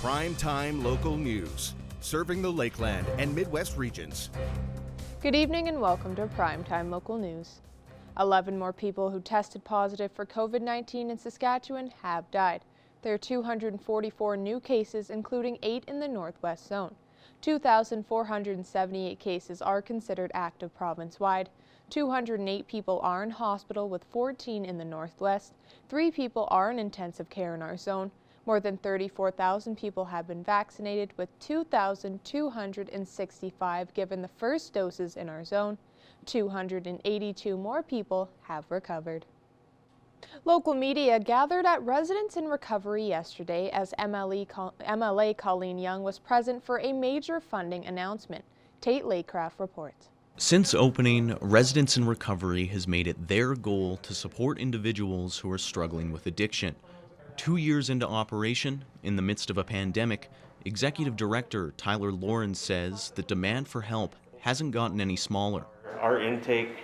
Primetime local news, serving the Lakeland and Midwest regions. Good evening and welcome to Primetime Local News. 11 more people who tested positive for COVID-19 in Saskatchewan have died. There are 244 new cases, including 8 in the Northwest Zone. 2,478 cases are considered active province-wide. 208 people are in hospital, with 14 in the Northwest. 3 people are in intensive care in our zone. More than 34,000 people have been vaccinated, with 2,265 given the first doses in our zone. 282 more people have recovered. Local media gathered at Residents in Recovery yesterday as MLA Colleen Young was present for a major funding announcement. Tate Laycraft reports. Since opening, Residents in Recovery has made it their goal to support individuals who are struggling with addiction. 2 years into operation, in the midst of a pandemic, Executive Director Tyler Lawrence says the demand for help hasn't gotten any smaller. Our intake,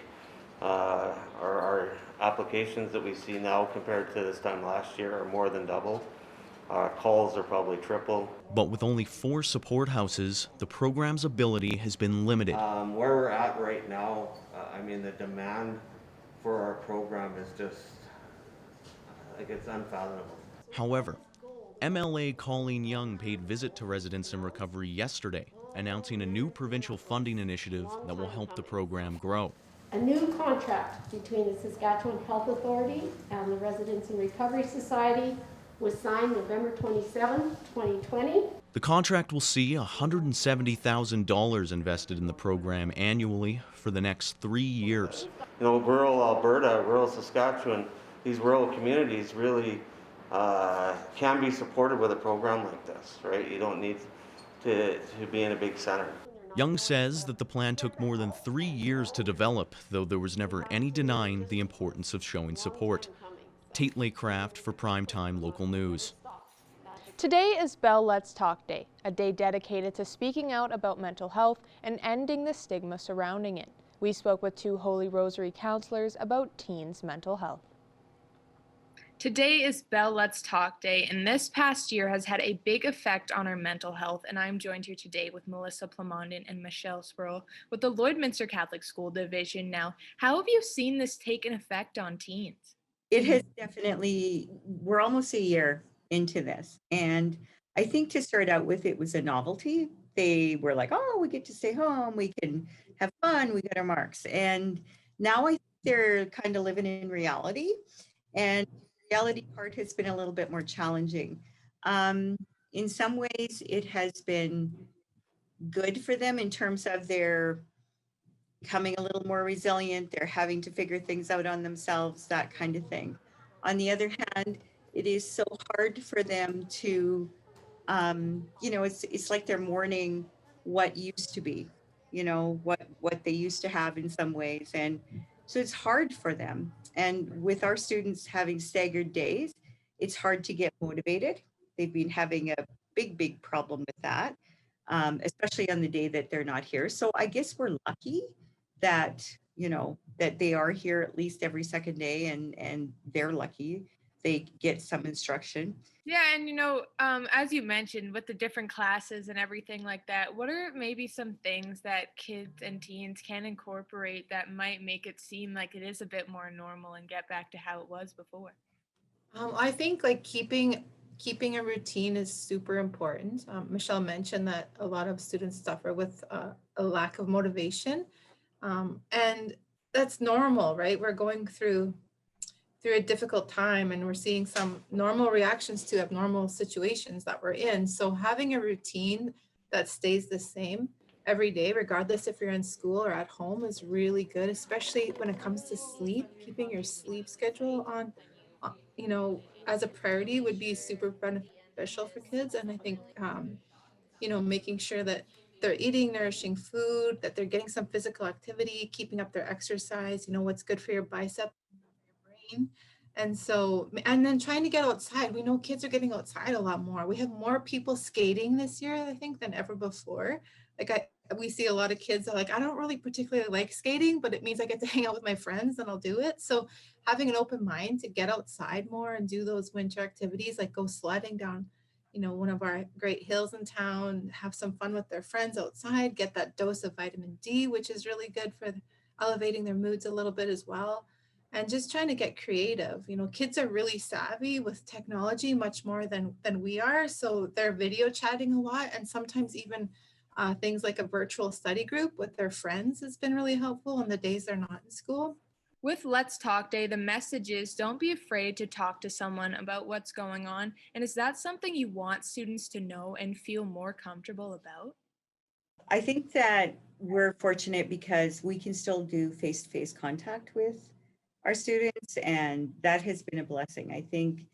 our applications that we see now compared to this time last year are more than double. Calls are probably triple. But with only 4 support houses, the program's ability has been limited. Where we're at right now, the demand for our program is just, it's unfathomable. However, MLA Colleen Young paid visit to Residents in Recovery yesterday, announcing a new provincial funding initiative that will help the program grow. A new contract between the Saskatchewan Health Authority and the Residents in Recovery Society was signed November 27, 2020. The contract will see $170,000 invested in the program annually for the next 3 years. Rural Alberta, rural Saskatchewan, these rural communities really can be supported with a program like this, right? You don't need to be in a big center. Young says that the plan took more than 3 years to develop, though there was never any denying the importance of showing support. Tate Laycraft for Primetime Local News. Today is Bell Let's Talk Day, a day dedicated to speaking out about mental health and ending the stigma surrounding it. We spoke with 2 Holy Rosary counselors about teens' mental health. Today is Bell Let's Talk Day, and this past year has had a big effect on our mental health, and I'm joined here today with Melissa Plamondon and Michelle Sproul with the Lloydminster Catholic School Division. Now, how have you seen this take an effect on teens? It has definitely, we're almost a year into this, and I think to start out with, it was a novelty. They were like, oh, we get to stay home, we can have fun, we get our marks, and now I think they're kind of living in reality, and reality part has been a little bit more challenging. In some ways, it has been good for them in terms of their becoming a little more resilient. They're having to figure things out on themselves, that kind of thing. On the other hand, it is so hard for them to, it's like they're mourning what used to be, what they used to have in some ways. And so it's hard for them. And with our students having staggered days, it's hard to get motivated. They've been having a big problem with that, especially on the day that they're not here. So I guess we're lucky that, that they are here at least every second day, and they're lucky they get some instruction. Yeah, and as you mentioned, with the different classes and everything like that, what are maybe some things that kids and teens can incorporate that might make it seem like it is a bit more normal and get back to how it was before? I think keeping a routine is super important. Michelle mentioned that a lot of students suffer with a lack of motivation, and that's normal, right? We're going through a difficult time, and we're seeing some normal reactions to abnormal situations that we're in. So having a routine that stays the same every day, regardless if you're in school or at home, is really good, especially when it comes to sleep. Keeping your sleep schedule on, as a priority would be super beneficial for kids. And I think, making sure that they're eating nourishing food, that they're getting some physical activity, keeping up their exercise, what's good for your bicep, brain. And then trying to get outside. We know kids are getting outside a lot more. We have more people skating this year, I think, than ever before. We see a lot of kids that are like, I don't really particularly like skating, but it means I get to hang out with my friends and I'll do it. So having an open mind to get outside more and do those winter activities, like go sledding down one of our great hills in town, have some fun with their friends outside, get that dose of vitamin D, which is really good for elevating their moods a little bit as well. And just trying to get creative. Kids are really savvy with technology, much more than we are. So they're video chatting a lot, and sometimes even things like a virtual study group with their friends has been really helpful on the days they're not in school. With Let's Talk Day, the message is don't be afraid to talk to someone about what's going on. And is that something you want students to know and feel more comfortable about? I think that we're fortunate because we can still do face-to-face contact with our students, and that has been a blessing. I think,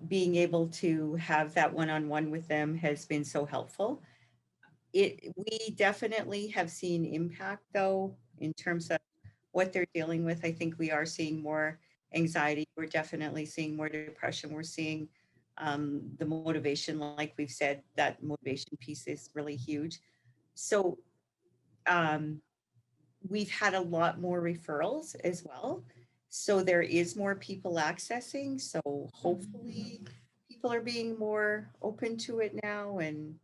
being able to have that one-on-one with them has been so helpful. We definitely have seen impact, though, in terms of what they're dealing with. I think we are seeing more anxiety. We're definitely seeing more depression. We're seeing the motivation, like we've said, that motivation piece is really huge. So we've had a lot more referrals as well. So there is more people accessing. So hopefully people are being more open to it now. And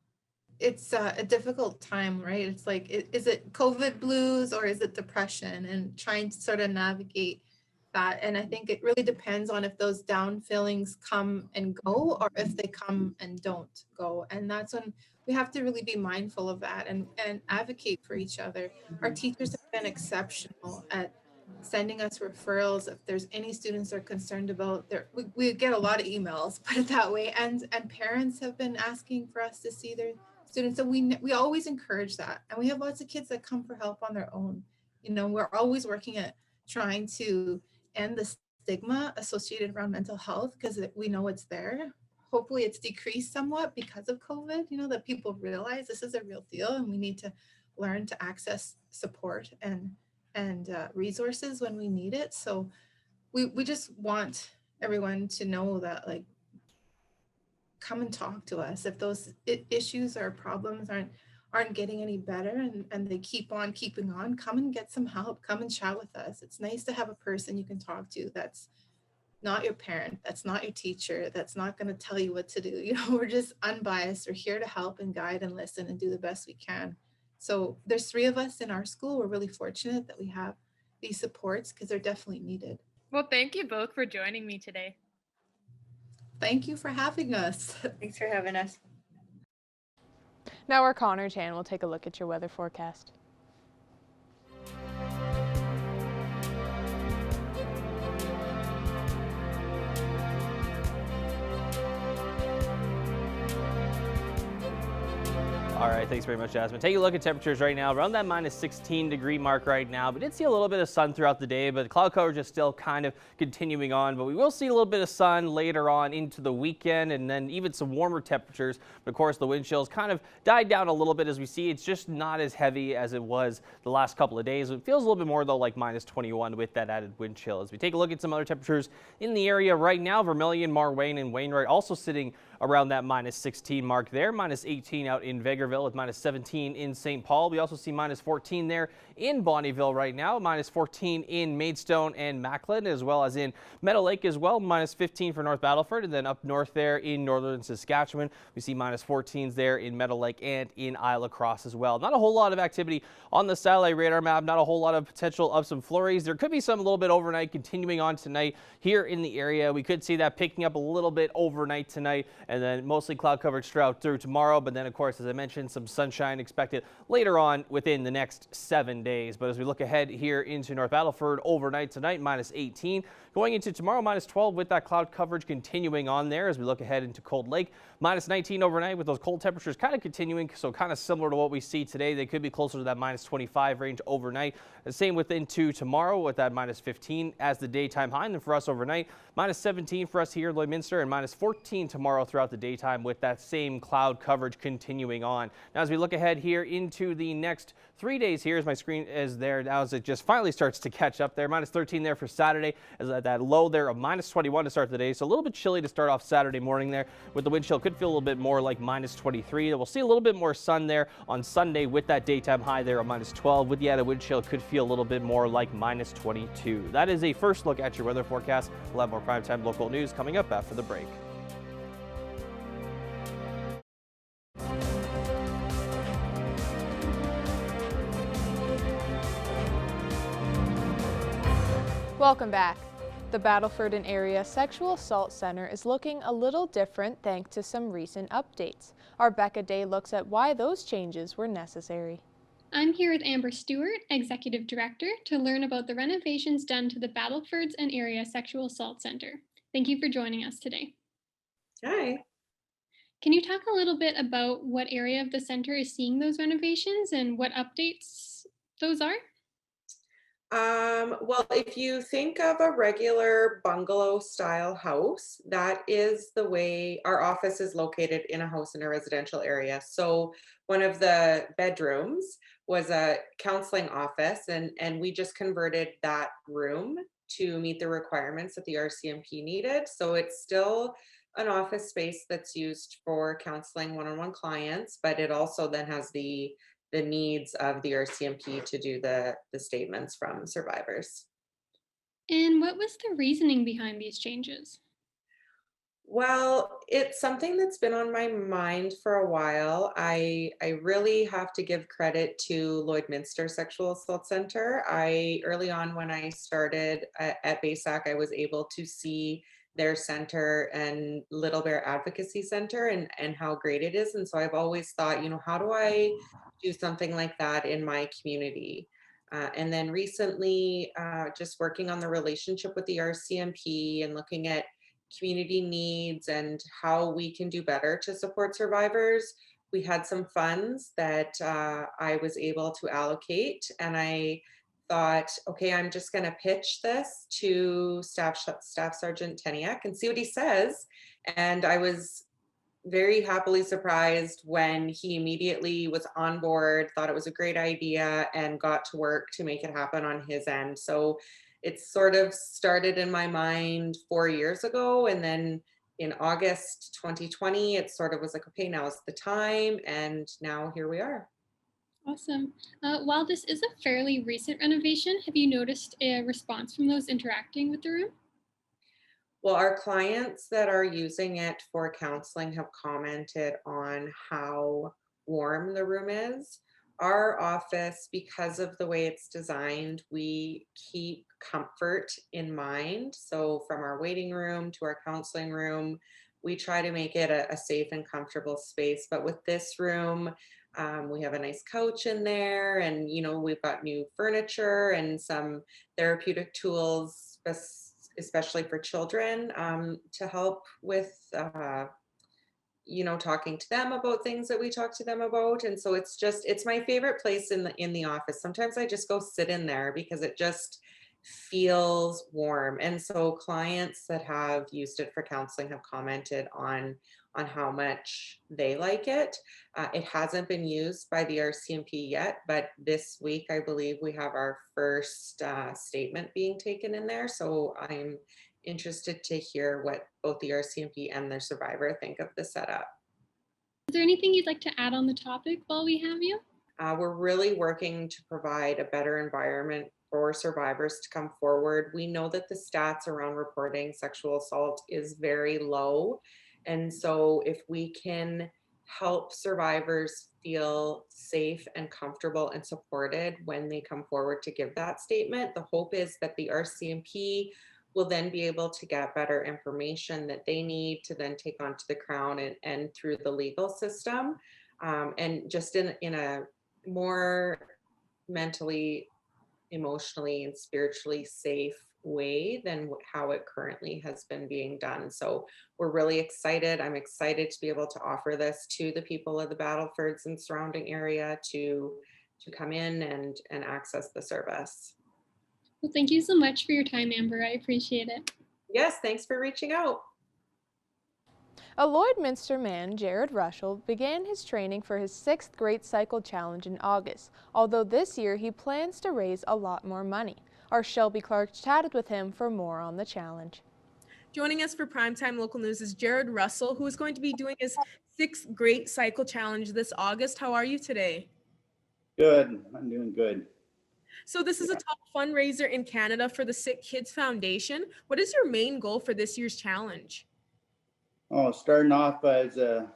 it's a difficult time, right? It's like, is it COVID blues or is it depression? And trying to sort of navigate that. And I think it really depends on if those down feelings come and go, or if they come and don't go. And that's when we have to really be mindful of that and advocate for each other. Our teachers have been exceptional at sending us referrals if there's any students are concerned about we get a lot of emails, put it that way, and parents have been asking for us to see their students. So we always encourage that, and we have lots of kids that come for help on their own. We're always working at trying to end the stigma associated around mental health, because we know it's there. Hopefully it's decreased somewhat because of COVID, that people realize this is a real deal and we need to learn to access support and resources when we need it. So we just want everyone to know that, like, come and talk to us if those issues or problems aren't getting any better, and they keep on keeping on. Come and get some help. Come and chat with us. It's nice to have a person you can talk to that's not your parent, that's not your teacher, that's not going to tell you what to do. We're just unbiased. We're here to help and guide and listen and do the best we can. So there's 3 of us in our school. We're really fortunate that we have these supports, because they're definitely needed. Well, thank you both for joining me today. Thank you for having us. thanks for having us. Now our Connor Chan will take a look at your weather forecast. All right, thanks very much, Jasmine. Take a look at temperatures right now, around that minus 16 degree mark right now. We did see a little bit of sun throughout the day, but cloud coverage is still kind of continuing on. But we will see a little bit of sun later on into the weekend, and then even some warmer temperatures. But of course, the wind chills kind of died down a little bit as we see. It's just not as heavy as it was the last couple of days. It feels a little bit more, though, like minus 21 with that added wind chill. As we take a look at some other temperatures in the area right now, Vermilion, Marwayne, and Wainwright also sitting around that minus 16 mark there. Minus 18 out in Vegreville with minus 17 in St. Paul. We also see minus 14 there in Bonnyville right now. Minus 14 in Maidstone and Macklin, as well as in Meadow Lake as well. Minus 15 for North Battleford, and then up north there in northern Saskatchewan, we see minus 14s there in Meadow Lake and in Isle La Crosse as well. Not a whole lot of activity on the satellite radar map. Not a whole lot of potential of some flurries. There could be some a little bit overnight continuing on tonight here in the area. We could see that picking up a little bit overnight tonight, and then mostly cloud coverage throughout through tomorrow. But then, of course, as I mentioned, some sunshine expected later on within the next 7 days. But as we look ahead here into North Battleford, overnight tonight, minus 18. Going into tomorrow, minus 12 with that cloud coverage continuing on there. As we look ahead into Cold Lake, minus 19 overnight with those cold temperatures kind of continuing. So kind of similar to what we see today. They could be closer to that minus 25 range overnight. The same with into tomorrow with that minus 15 as the daytime high. And then for us overnight, minus 17 for us here in Lloydminster, and minus 14 tomorrow throughout the daytime with that same cloud coverage continuing on. Now, as we look ahead here into the next 3 days here, as my screen is there now as it just finally starts to catch up there. Minus 13 there for Saturday, as that low there of minus 21 to start the day. So a little bit chilly to start off Saturday morning there with the wind chill. Could feel a little bit more like minus 23. We'll see a little bit more sun there on Sunday with that daytime high there of minus 12. With the added wind chill, could feel a little bit more like minus 22. That is a first look at your weather forecast. We'll have more primetime local news coming up after the break. Welcome back. The Battleford and Area Sexual Assault Center is looking a little different thanks to some recent updates. Our Becca Day looks at why those changes were necessary. I'm here with Amber Stewart, Executive Director, to learn about the renovations done to the Battlefords and Area Sexual Assault Center. Thank you for joining us today. Hi. Can you talk a little bit about what area of the center is seeing those renovations and what updates those are? Well, if you think of a regular bungalow style house, that is the way our office is located in a house in a residential area. So one of the bedrooms was a counseling office, and we just converted that room to meet the requirements that the RCMP needed. So it's still an office space that's used for counseling one-on-one clients, but it also then has the needs of the RCMP to do the statements from survivors. And what was the reasoning behind these changes? Well, it's something that's been on my mind for a while. I really have to give credit to Lloydminster Sexual Assault Center. I early on when I started at BASAC, I was able to see their center and Little Bear Advocacy Center and how great it is. And so I've always thought, how do I do something like that in my community? And then recently, just working on the relationship with the RCMP and looking at community needs and how we can do better to support survivors. We had some funds that I was able to allocate, and I thought, okay, I'm just going to pitch this to Staff Sergeant Teniak and see what he says. And I was very happily surprised when he immediately was on board, thought it was a great idea, and got to work to make it happen on his end. So it sort of started in my mind 4 years ago. And then in August 2020, it sort of was like, okay, now is the time. And now here we are. Awesome. While this is a fairly recent renovation, have you noticed a response from those interacting with the room? Well, our clients that are using it for counseling have commented on how warm the room is. Our office, because of the way it's designed, we keep comfort in mind. So from our waiting room to our counseling room, we try to make it a safe and comfortable space. But with this room, we have a nice couch in there, and we've got new furniture and some therapeutic tools, especially for children, to help with talking to them about things that we talk to them about. And so it's my favorite place in the office. Sometimes I just go sit in there because it just feels warm. And so clients that have used it for counseling have commented on how much they like it. It hasn't been used by the RCMP yet, but this week I believe we have our first statement being taken in there. So I'm interested to hear what both the RCMP and the survivor think of the setup. Is there anything you'd like to add on the topic while we have you? We're really working to provide a better environment for survivors to come forward. We know that the stats around reporting sexual assault is very low. And so if we can help survivors feel safe and comfortable and supported when they come forward to give that statement, the hope is that the RCMP will then be able to get better information that they need to then take onto the Crown and through the legal system, and just in a more mentally, emotionally, and spiritually safe way than how it currently has been being done. So we're really excited. I'm excited to be able to offer this to the people of the Battlefords and surrounding area to come in and access the service. Well, thank you so much for your time, Amber. I appreciate it. Yes, thanks for reaching out. A Lloydminster man, Jared Russell, began his training for his 6th Great Cycle Challenge in August, although this year he plans to raise a lot more money. Our Shelby Clark chatted with him for more on the challenge. Joining us for Primetime Local News is Jared Russell, who is going to be doing his 6th Great Cycle Challenge this August. How are you today? Good. I'm doing good. So this is a top fundraiser in Canada for the Sickkids Foundation. What is your main goal for this year's challenge? Oh, starting off as a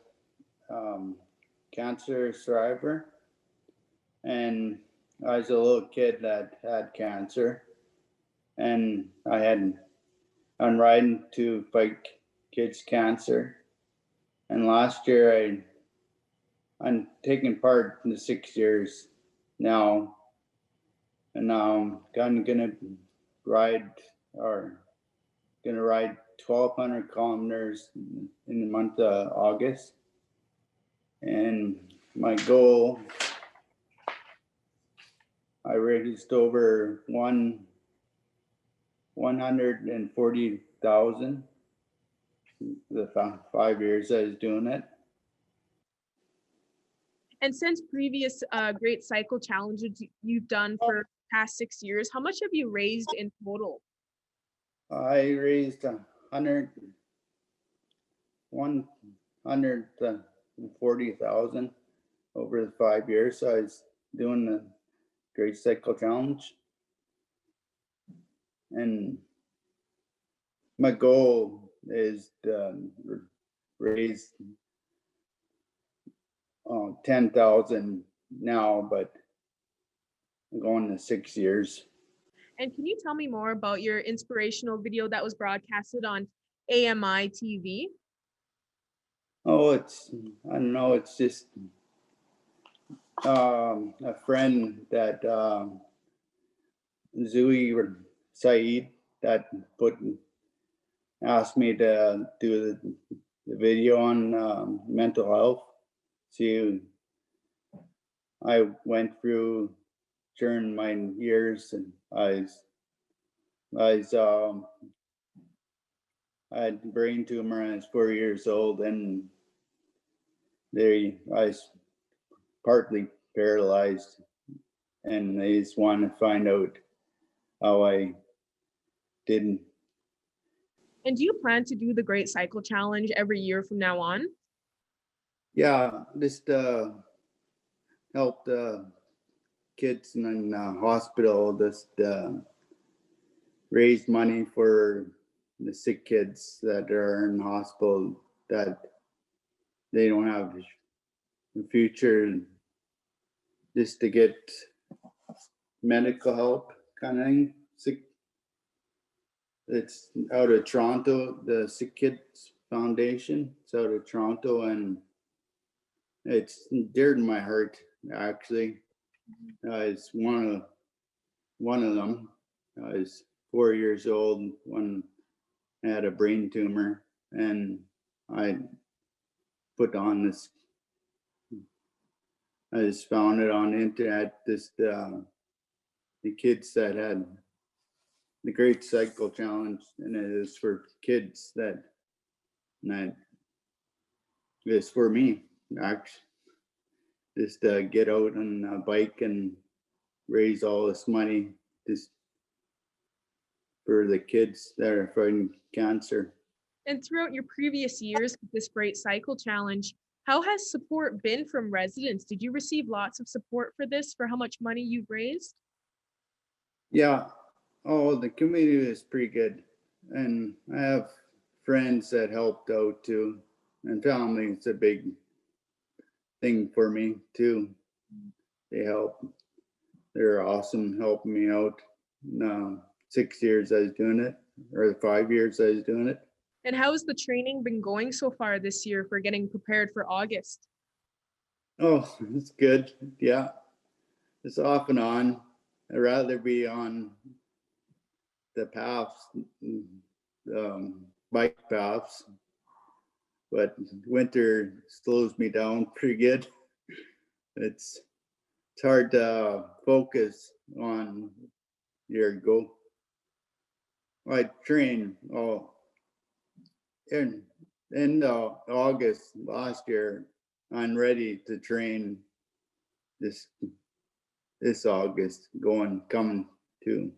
cancer survivor, and I was a little kid that had cancer, and I'm riding to fight kids cancer. And last year I'm taking part in the 6 years now, and now I'm gonna ride 1,200 kilometers in the month of August. And my goal, I raised over 140,000 the 5 years I was doing it. And since previous Great Cycle challenges you've done for past 6 years, how much have you raised in total? I raised 140,000 over the 5 years I was doing the Great Cycle Challenge. And my goal is to raise 10,000 now, but I'm going to 6 years. And can you tell me more about your inspirational video that was broadcasted on AMI TV? Oh, I don't know, it's just a friend that Zui or Saeed that asked me to do the video on mental health. See, I went through during my years, and I had brain tumor when I was 4 years old, and I was partly paralyzed, and they just want to find out how I didn't. And do you plan to do the Great Cycle Challenge every year from now on? Yeah, just help the kids in the hospital, just raise money for the sick kids that are in the hospital, that they don't have a future, just to get medical help kind of thing. It's out of Toronto, the Sickkids Foundation. It's out of Toronto, and it's dear to my heart, actually. It's one of them. I was 4 years old when I had a brain tumor, and I put on this. I just found it on the internet. The kids that had the Great Cycle Challenge, and it is for kids that it's for me, actually, just to get out on a bike and raise all this money just for the kids that are fighting cancer. And throughout your previous years with this Great Cycle Challenge, how has support been from residents? Did you receive lots of support for this, for how much money you've raised? Yeah. Oh, the community is pretty good. And I have friends that helped out too. And family, it's a big thing for me too. They help. They're awesome helping me out. 6 years I was doing it, or 5 years I was doing it. And how has the training been going so far this year for getting prepared for August? Oh, it's good. Yeah. It's off and on. I'd rather be on the paths, bike paths, but winter slows me down pretty good. It's hard to focus on your goal. I train in August last year. I'm ready to train this August, coming to.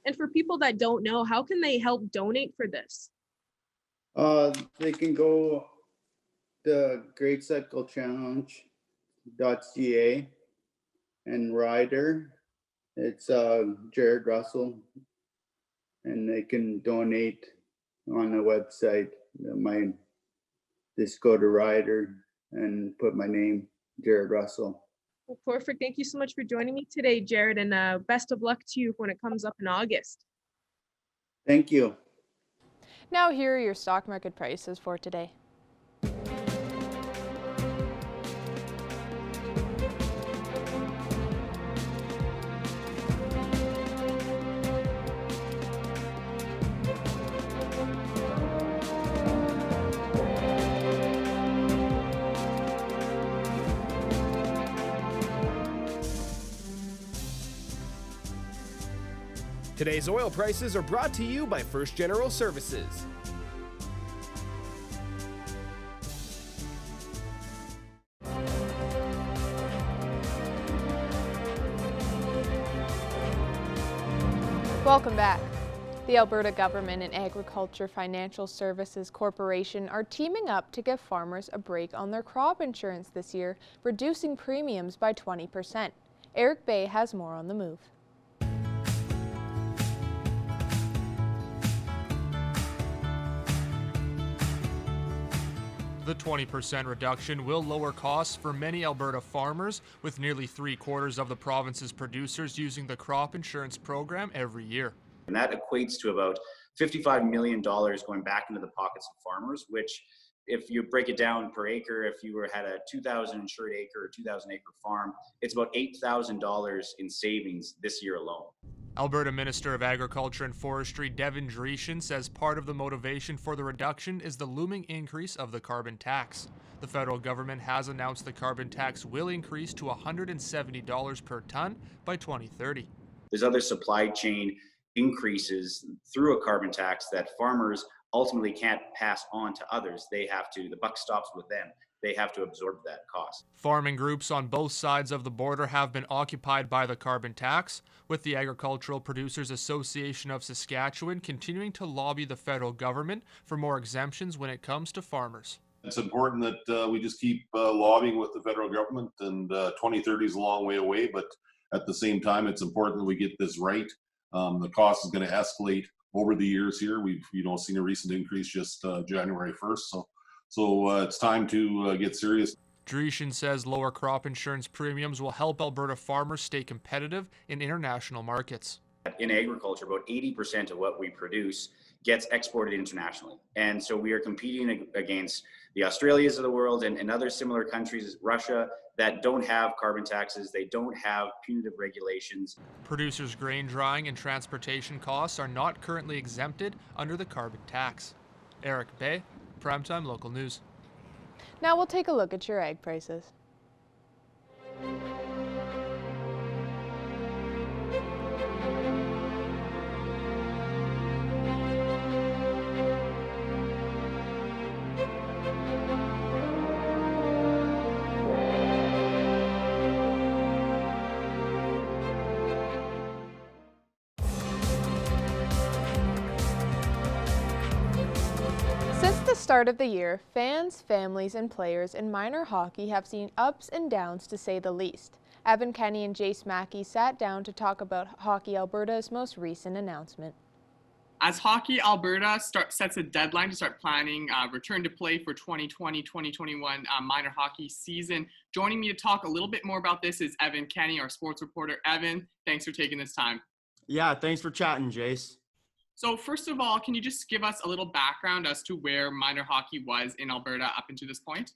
And for people that don't know, how can they help donate for this? They can go to greatcyclechallenge.ca, and rider, it's Jared Russell, and they can donate on the website. Just go to rider and put my name, Jared Russell. Well, perfect. Thank you so much for joining me today, Jared, and best of luck to you when it comes up in August. Thank you. Now here are your stock market prices for today. Today's oil prices are brought to you by First General Services. Welcome back. The Alberta Government and Agriculture Financial Services Corporation are teaming up to give farmers a break on their crop insurance this year, reducing premiums by 20%. Eric Bay has more on the move. The 20% reduction will lower costs for many Alberta farmers, with nearly 3/4 of the province's producers using the crop insurance program every year. And that equates to about $55 million going back into the pockets of farmers, which if you break it down per acre, if you had a 2,000 insured acre or 2,000 acre farm, it's about $8,000 in savings this year alone. Alberta Minister of Agriculture and Forestry Devin Dreeshen says part of the motivation for the reduction is the looming increase of the carbon tax. The federal government has announced the carbon tax will increase to $170 per ton by 2030. There's other supply chain increases through a carbon tax that farmers ultimately can't pass on to others. The buck stops with them. They have to absorb that cost. Farming groups on both sides of the border have been occupied by the carbon tax, with the Agricultural Producers Association of Saskatchewan continuing to lobby the federal government for more exemptions when it comes to farmers. It's important that we just keep lobbying with the federal government, and 2030 is a long way away, but at the same time, it's important that we get this right. The cost is going to escalate over the years here. We've seen a recent increase just January 1st, so it's time to get serious. Dreeshen says lower crop insurance premiums will help Alberta farmers stay competitive in international markets. In agriculture, about 80% of what we produce gets exported internationally. And so we are competing against the Australias of the world and other similar countries, Russia, that don't have carbon taxes, they don't have punitive regulations. Producers' grain drying and transportation costs are not currently exempted under the carbon tax. Eric Bay, Primetime Local News. Now we'll take a look at your egg prices. Since the start of the year, fans, families, and players in minor hockey have seen ups and downs, to say the least. Evan Kenny and Jace Mackey sat down to talk about Hockey Alberta's most recent announcement. As Hockey Alberta sets a deadline to start planning return to play for 2020-2021 minor hockey season, joining me to talk a little bit more about this is Evan Kenny, our sports reporter. Evan, thanks for taking this time. Yeah, thanks for chatting, Jace. So first of all, can you just give us a little background as to where minor hockey was in Alberta up until this point?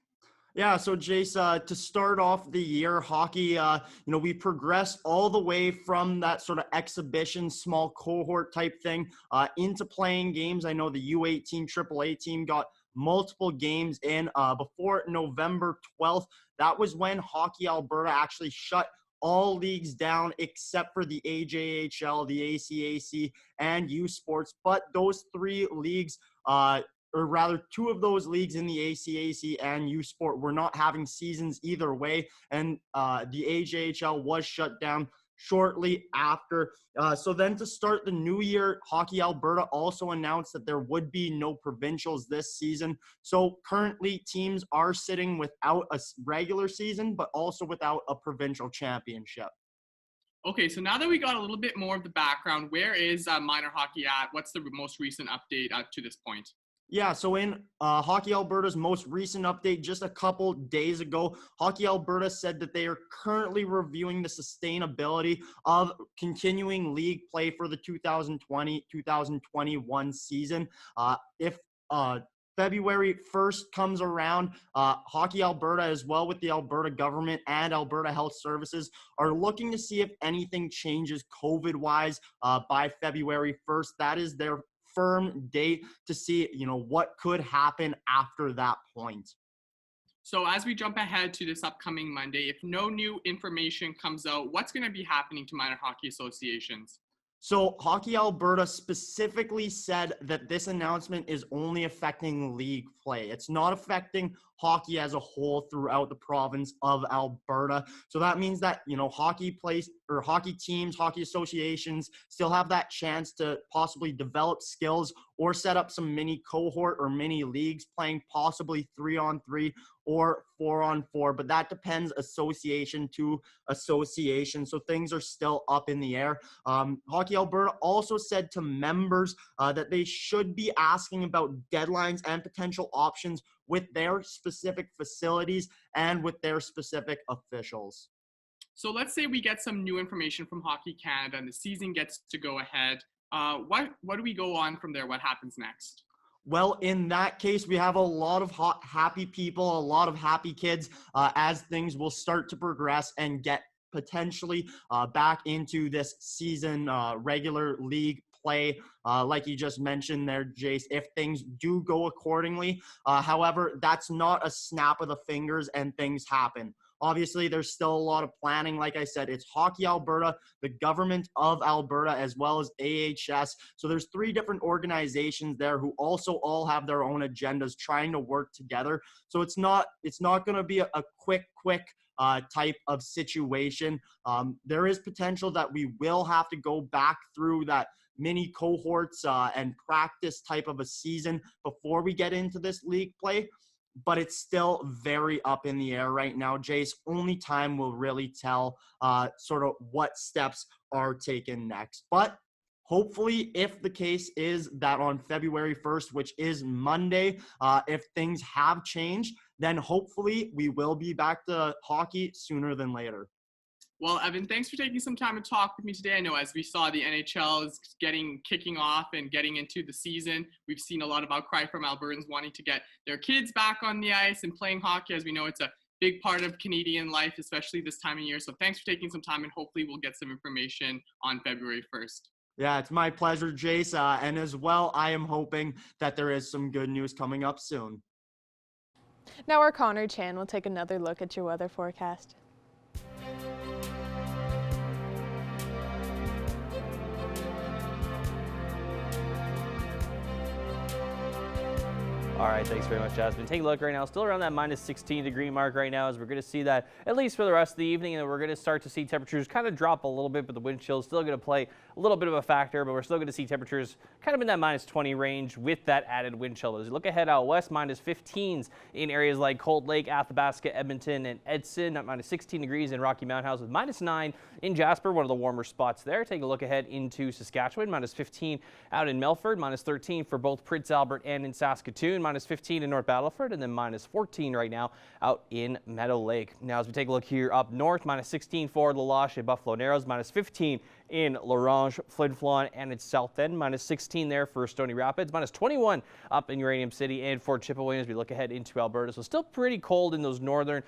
Yeah, so Jace, to start off the year, hockey, we progressed all the way from that sort of exhibition, small cohort type thing into playing games. I know the U18 AAA team got multiple games in before November 12th. That was when Hockey Alberta actually shut all leagues down except for the AJHL, the ACAC, and U Sports. But those three leagues, or rather two of those leagues in the ACAC and U Sport, were not having seasons either way. And the AJHL was shut down shortly after. So then to start the new year, Hockey Alberta also announced that there would be no provincials this season. So currently teams are sitting without a regular season, but also without a provincial championship. Okay, so now that we got a little bit more of the background, where is minor hockey at? What's the most recent update to this point? Yeah, so in Hockey Alberta's most recent update, just a couple days ago, Hockey Alberta said that they are currently reviewing the sustainability of continuing league play for the 2020-2021 season. If February 1st comes around, Hockey Alberta, as well with the Alberta government and Alberta Health Services, are looking to see if anything changes COVID-wise by February 1st. That is their firm date to see, what could happen after that point. So as we jump ahead to this upcoming Monday, if no new information comes out, what's going to be happening to minor hockey associations? So Hockey Alberta specifically said that this announcement is only affecting league play. It's not affecting hockey as a whole throughout the province of Alberta. So that means that, hockey teams, hockey associations still have that chance to possibly develop skills or set up some mini cohort or mini leagues playing possibly 3-on-3 or 4-on-4, but that depends association to association. So things are still up in the air. Hockey Alberta also said to members that they should be asking about deadlines and potential options with their specific facilities and with their specific officials. So let's say we get some new information from Hockey Canada and the season gets to go ahead. What do we go on from there? What happens next? Well, in that case, we have a lot of happy people, a lot of happy kids as things will start to progress and get potentially back into this season regular league play, like you just mentioned there, Jace, if things do go accordingly. However, that's not a snap of the fingers and things happen. Obviously, there's still a lot of planning. Like I said, it's Hockey Alberta, the government of Alberta, as well as AHS. So there's 3 different organizations there who also all have their own agendas trying to work together. So it's not going to be a quick type of situation. There is potential that we will have to go back through that mini cohorts and practice type of a season before we get into this league play. But it's still very up in the air right now, Jace. Only time will really tell sort of what steps are taken next. But hopefully, if the case is that on February 1st, which is Monday, if things have changed, then hopefully we will be back to hockey sooner than later. Well, Evan, thanks for taking some time to talk with me today. I know as we saw the NHL is kicking off and getting into the season, we've seen a lot of outcry from Albertans wanting to get their kids back on the ice and playing hockey. As we know, it's a big part of Canadian life, especially this time of year. So thanks for taking some time, and hopefully we'll get some information on February 1st. Yeah, it's my pleasure, Jace. And as well, I am hoping that there is some good news coming up soon. Now our Connor Chan will take another look at your weather forecast. All right, thanks very much, Jasmine. Take a look right now, still around that minus 16 degree mark right now, as we're going to see that at least for the rest of the evening, and we're going to start to see temperatures kind of drop a little bit, but the wind chill is still going to play a little bit of a factor, but we're still going to see temperatures kind of in that minus 20 range with that added wind chill. As you look ahead out west, minus 15s in areas like Cold Lake, Athabasca, Edmonton, and Edson, at minus 16 degrees in Rocky Mount House with minus 9 in Jasper, one of the warmer spots there. Take a look ahead into Saskatchewan, minus 15 out in Melfort, minus 13 for both Prince Albert and in Saskatoon, minus 15 in North Battleford, and then minus 14 right now out in Meadow Lake. Now as we take a look here up north, minus 16 for La Loche and Buffalo Narrows, minus 15 in Larange, Flin Flon, and its south end, minus 16 there for Stony Rapids, minus 21 up in Uranium City and Fort Chipewyan as we look ahead into Alberta. So still pretty cold in those northern,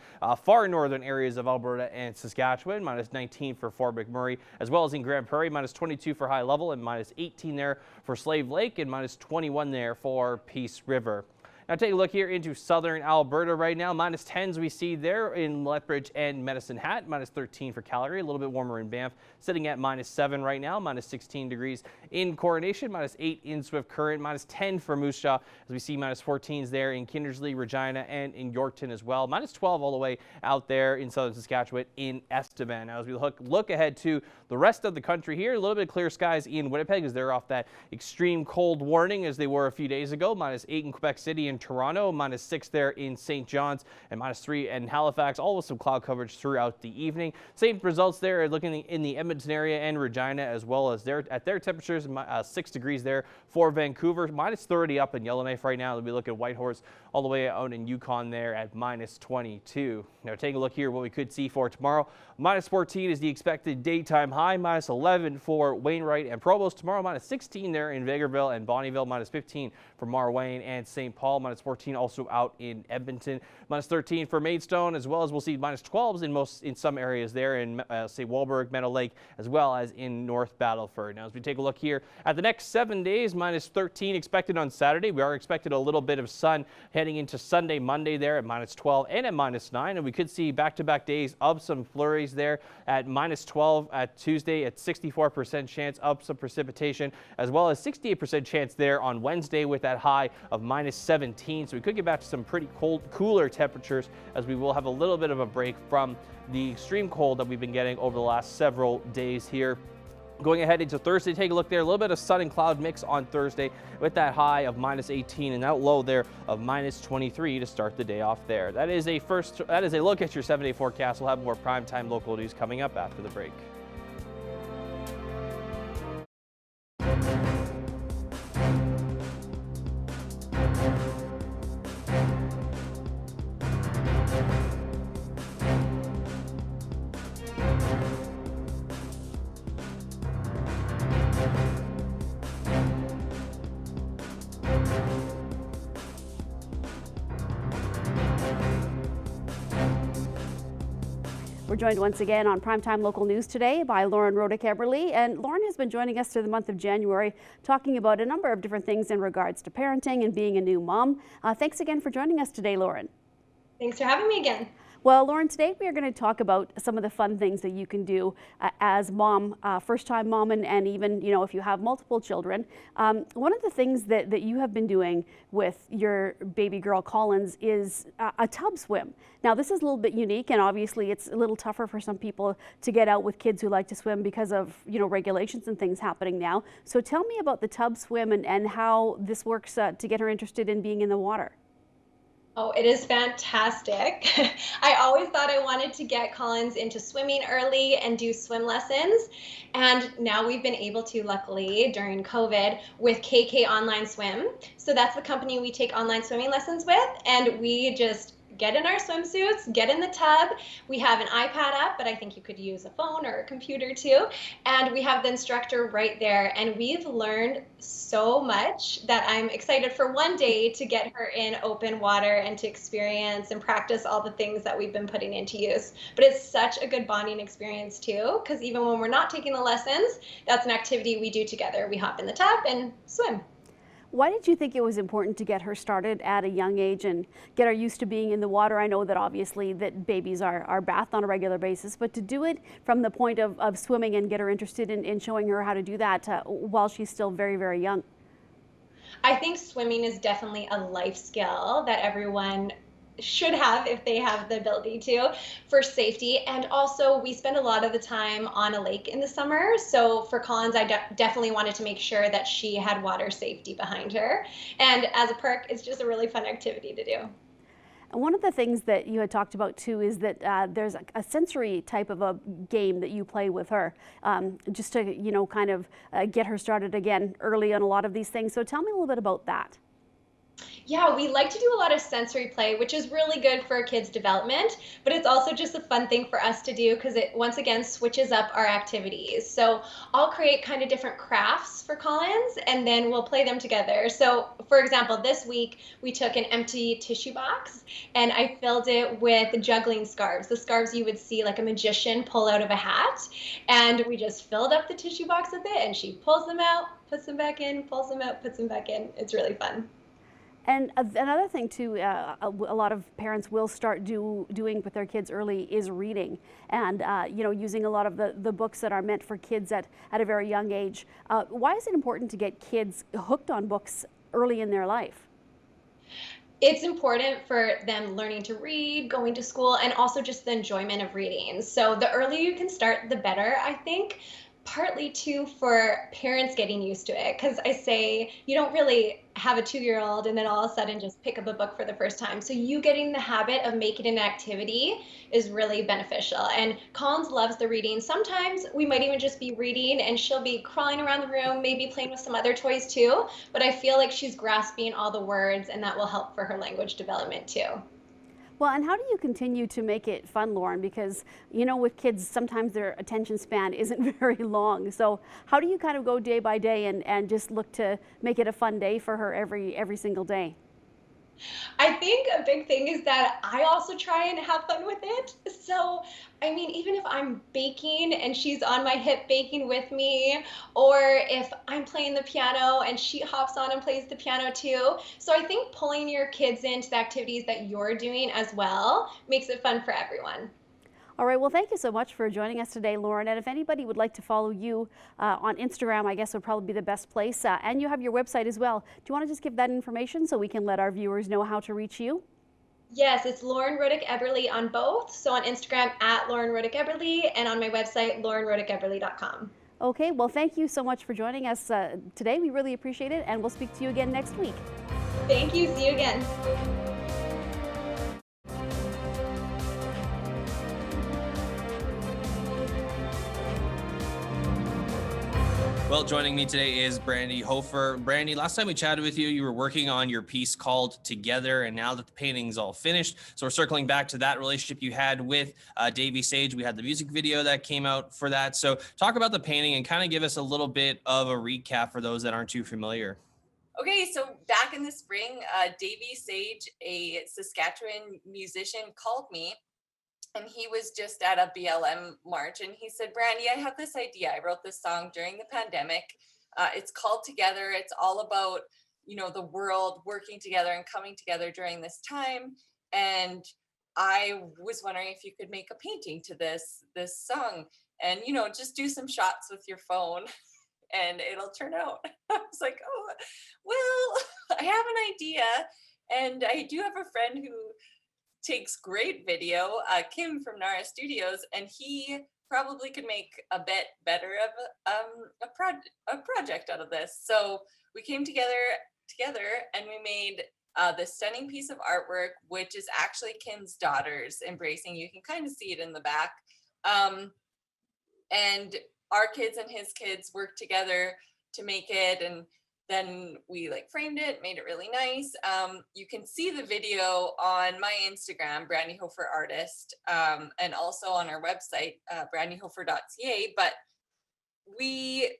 far northern areas of Alberta and Saskatchewan, minus 19 for Fort McMurray, as well as in Grand Prairie, minus 22 for High Level and minus 18 there for Slave Lake and minus 21 there for Peace River. Now take a look here into southern Alberta right now. Minus 10s we see there in Lethbridge and Medicine Hat. Minus 13 for Calgary. A little bit warmer in Banff. Sitting at minus 7 right now. Minus 16 degrees in Coronation. Minus 8 in Swift Current. Minus 10 for Moose Jaw. As we see minus 14s there in Kindersley, Regina, and in Yorkton as well. Minus 12 all the way out there in southern Saskatchewan in Estevan. Now as we look ahead to the rest of the country here, a little bit of clear skies in Winnipeg as they're off that extreme cold warning as they were a few days ago. Minus 8 in Quebec City and in Toronto, -6 there in St. John's, and -3 in Halifax, all with some cloud coverage throughout the evening. Same results there looking in the Edmonton area and Regina, as well as their temperatures, 6 degrees there for Vancouver, -30 up in Yellowknife right now. We look at Whitehorse all the way out in Yukon there at -22. Now taking a look here, what we could see for tomorrow, -14 is the expected daytime high, -11 for Wainwright and Provost. Tomorrow, -16 there in Vegreville and Bonnyville, -15 for Marwayne and St. Paul, -14 also out in Edmonton, -13 for Maidstone, as well as we'll see -12s in some areas there in say Walberg, Meadow Lake, as well as in North Battleford. Now as we take a look here at the next 7 days, -13 expected on Saturday. We are expected a little bit of sun heading into Sunday, Monday there at -12 and at -9, and we could see back-to-back days of some flurries there at -12 at Tuesday, at 64% chance of some precipitation, as well as 68% chance there on Wednesday with that high of -17. So we could get back to some pretty cooler temperatures, as we will have a little bit of a break from the extreme cold that we've been getting over the last several days here. Going ahead into Thursday, take a look there. A little bit of sun and cloud mix on Thursday with that high of -18 and that low there of -23 to start the day off there. That is a look at your 7-day forecast. We'll have more primetime local news coming up after the break. We're joined once again on Primetime Local News today by Lauren Rodick-Eberly, and Lauren has been joining us through the month of January, talking about a number of different things in regards to parenting and being a new mom. Thanks again for joining us today, Lauren. Thanks for having me again. Well, Lauren, today we are going to talk about some of the fun things that you can do as mom, first-time mom, and even, you know, if you have multiple children. One of the things that you have been doing with your baby girl Collins is a tub swim. Now, this is a little bit unique, and obviously it's a little tougher for some people to get out with kids who like to swim because of, you know, regulations and things happening now. So tell me about the tub swim and how this works to get her interested in being in the water. Oh, it is fantastic. I always thought I wanted to get Collins into swimming early and do swim lessons. And now we've been able to, luckily, during COVID, with KK Online Swim. So that's the company we take online swimming lessons with. And we just get in our swimsuits, get in the tub. We have an iPad app, but I think you could use a phone or a computer too. And we have the instructor right there. And we've learned so much that I'm excited for one day to get her in open water and to experience and practice all the things that we've been putting into use. But it's such a good bonding experience too, because even when we're not taking the lessons, that's an activity we do together. We hop in the tub and swim. Why did you think it was important to get her started at a young age and get her used to being in the water? I know that obviously that babies are bathed on a regular basis, but to do it from the point of swimming and get her interested in showing her how to do that while she's still very, very young. I think swimming is definitely a life skill that everyone should have if they have the ability to, for safety. And also we spend a lot of the time on a lake in the summer. So for Collins, I definitely wanted to make sure that she had water safety behind her. And as a perk, it's just a really fun activity to do. And one of the things that you had talked about too is that there's a sensory type of a game that you play with her, just to, you know, kind of get her started again early on a lot of these things. So tell me a little bit about that. Yeah, we like to do a lot of sensory play, which is really good for a kid's development, but it's also just a fun thing for us to do because it once again switches up our activities. So I'll create kind of different crafts for Collins and then we'll play them together. So for example, this week we took an empty tissue box and I filled it with juggling scarves, the scarves you would see like a magician pull out of a hat. And we just filled up the tissue box with it and she pulls them out, puts them back in, pulls them out, puts them back in. It's really fun. And another thing too, a lot of parents will start doing with their kids early is reading, and you know, using a lot of the books that are meant for kids at a very young age. Why is it important to get kids hooked on books early in their life? It's important for them learning to read, going to school, and also just the enjoyment of reading. So the earlier you can start, the better, I think. Partly too for parents getting used to it, because I say you don't really have a 2-year-old and then all of a sudden just pick up a book for the first time. So you getting the habit of making an activity is really beneficial. And Collins loves the reading. Sometimes we might even just be reading and she'll be crawling around the room, maybe playing with some other toys too. But I feel like she's grasping all the words, and that will help for her language development too. Well, and how do you continue to make it fun, Lauren? Because, you know, with kids, sometimes their attention span isn't very long. So how do you kind of go day by day and just look to make it a fun day for her every single day? I think a big thing is that I also try and have fun with it. So, I mean, even if I'm baking and she's on my hip baking with me, or if I'm playing the piano and she hops on and plays the piano too. So I think pulling your kids into the activities that you're doing as well makes it fun for everyone. All right, well, thank you so much for joining us today, Lauren. And if anybody would like to follow you on Instagram, I guess would probably be the best place. And you have your website as well. Do you want to just give that information so we can let our viewers know how to reach you? Yes, it's Lauren Rodick Eberly on both. So on Instagram at Lauren Rodick Eberly, and on my website, laurenrodickeberly.com. Okay, well, thank you so much for joining us today. We really appreciate it, and we'll speak to you again next week. Thank you. See you again. Well, joining me today is Brandy Hofer. Brandy, last time we chatted with you, you were working on your piece called Together, and now that the painting's all finished, so we're circling back to that relationship you had with Davey Sage. We had the music video that came out for that. So talk about the painting and kind of give us a little bit of a recap for those that aren't too familiar. Okay, so back in the spring, Davey Sage, a Saskatchewan musician, called me. And he was just at a BLM march, and he said, Brandy, I have this idea. I wrote this song during the pandemic. It's called Together. It's all about, you know, the world working together and coming together during this time. And I was wondering if you could make a painting to this song and, you know, just do some shots with your phone and it'll turn out. I was like, oh, well, I have an idea. And I do have a friend who takes great video, Kim from Nara Studios, and he probably could make a bit better of a project out of this. So we came together and we made this stunning piece of artwork, which is actually Kim's daughters embracing. You can kind of see it in the back. And our kids and his kids worked together to make it, and then we like framed it, made it really nice. You can see the video on my Instagram, Brandy Hofer Artist, and also on our website, brandyhofer.ca. But we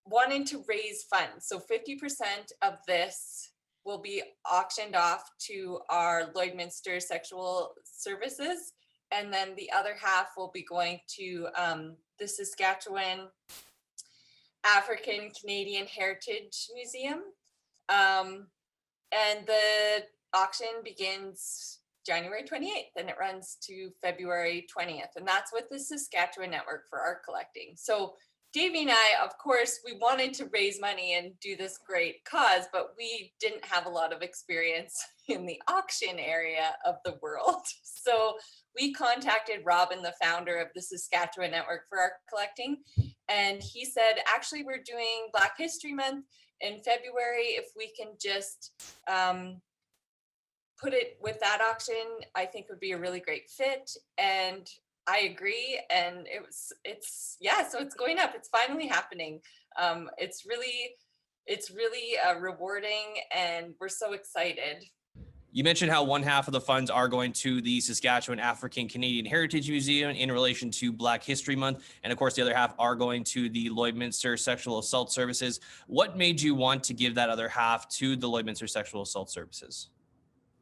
wanted to raise funds. So 50% of this will be auctioned off to our Lloydminster Sexual Services. And then the other half will be going to the Saskatchewan African Canadian Heritage Museum. And the auction begins January 28th and it runs to February 20th. And that's with the Saskatchewan Network for Art Collecting. So Davey and I, of course, we wanted to raise money and do this great cause, but we didn't have a lot of experience in the auction area of the world. So we contacted Robin, the founder of the Saskatchewan Network for Art Collecting, and he said, actually, we're doing Black History Month in February. If we can just put it with that auction, I think would be a really great fit. And I agree. And so it's going up. It's finally happening. It's really rewarding, and we're so excited. You mentioned how one half of the funds are going to the Saskatchewan African Canadian Heritage Museum in relation to Black History Month. And of course, the other half are going to the Lloydminster Sexual Assault Services. What made you want to give that other half to the Lloydminster Sexual Assault Services?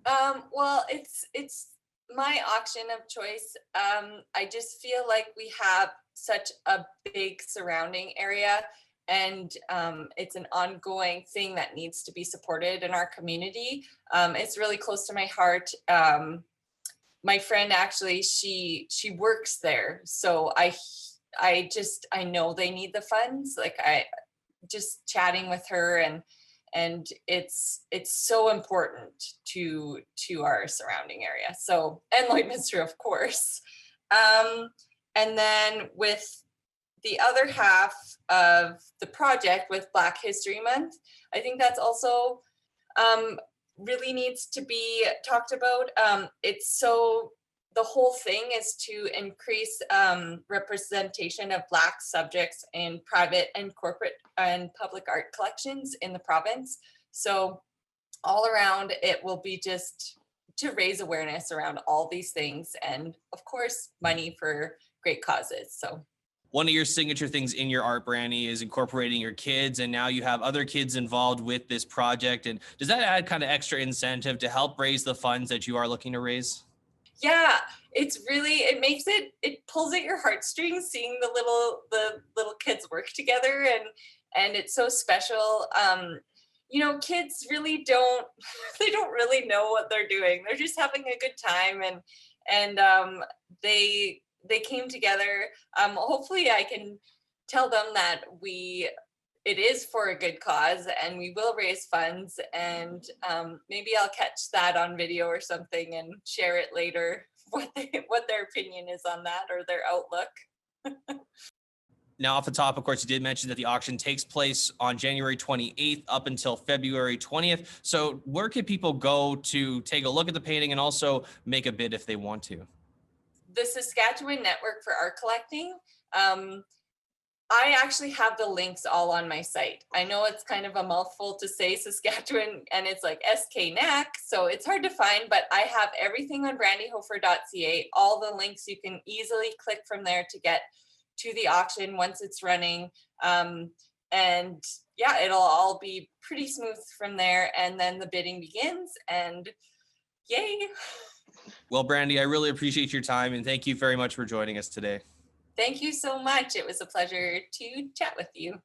Well, it's my auction of choice. I just feel like we have such a big surrounding area, and it's an ongoing thing that needs to be supported in our community. It's really close to my heart. My friend actually, she works there, so I know they need the funds. Like I just chatting with her, and it's so important to our surrounding area. So, and Lloydminster, of course. And then with the other half of the project with Black History Month, I think that's also really needs to be talked about. The whole thing is to increase representation of Black subjects in private and corporate and public art collections in the province. So all around, it will be just to raise awareness around all these things, and of course, money for great causes. So one of your signature things in your art, Brandy, is incorporating your kids, and now you have other kids involved with this project. And does that add kind of extra incentive to help raise the funds that you are looking to raise? Yeah, it pulls at your heartstrings seeing the little kids work together, and it's so special. Kids really don't really know what they're doing. They're just having a good time, and they came together. Hopefully I can tell them that it is for a good cause, and we will raise funds, and maybe I'll catch that on video or something and share it later, what their opinion is on that or their outlook. Now, off the top, of course, you did mention that the auction takes place on January 28th up until February 20th. So where can people go to take a look at the painting and also make a bid if they want to? The Saskatchewan Network for Art Collecting. I actually have the links all on my site. I know it's kind of a mouthful to say Saskatchewan, and it's like SKNAC, so it's hard to find, but I have everything on brandyhofer.ca, all the links. You can easily click from there to get to the auction once it's running. And yeah, it'll all be pretty smooth from there, and then the bidding begins, and yay. Well, Brandy, I really appreciate your time, and thank you very much for joining us today. Thank you so much. It was a pleasure to chat with you.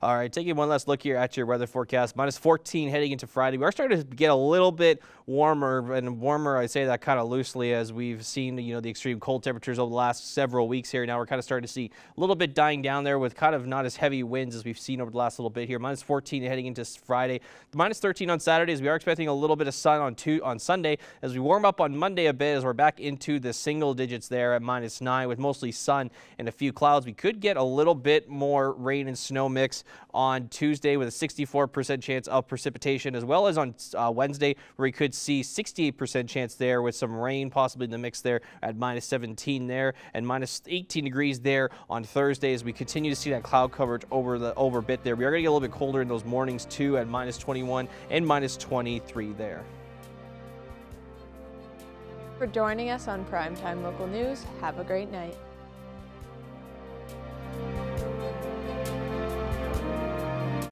All right, taking one last look here at your weather forecast. -14 heading into Friday. We are starting to get a little bit warmer, and warmer, I say that kind of loosely, as we've seen, the extreme cold temperatures over the last several weeks here. Now we're kind of starting to see a little bit dying down there with kind of not as heavy winds as we've seen over the last little bit here. -14 heading into Friday. -13 on Saturdays. We are expecting a little bit of sun on Sunday as we warm up on Monday a bit, as we're back into the single digits there at -9 with mostly sun and a few clouds. We could get a little bit more rain and snow mix on Tuesday with a 64% chance of precipitation, as well as on Wednesday, where we could see 68% chance there with some rain possibly in the mix there at -17 there, and -18 degrees there on Thursday as we continue to see that cloud coverage over a bit there. We are going to get a little bit colder in those mornings too at -21 and -23 there. For joining us on Primetime Local News, have a great night.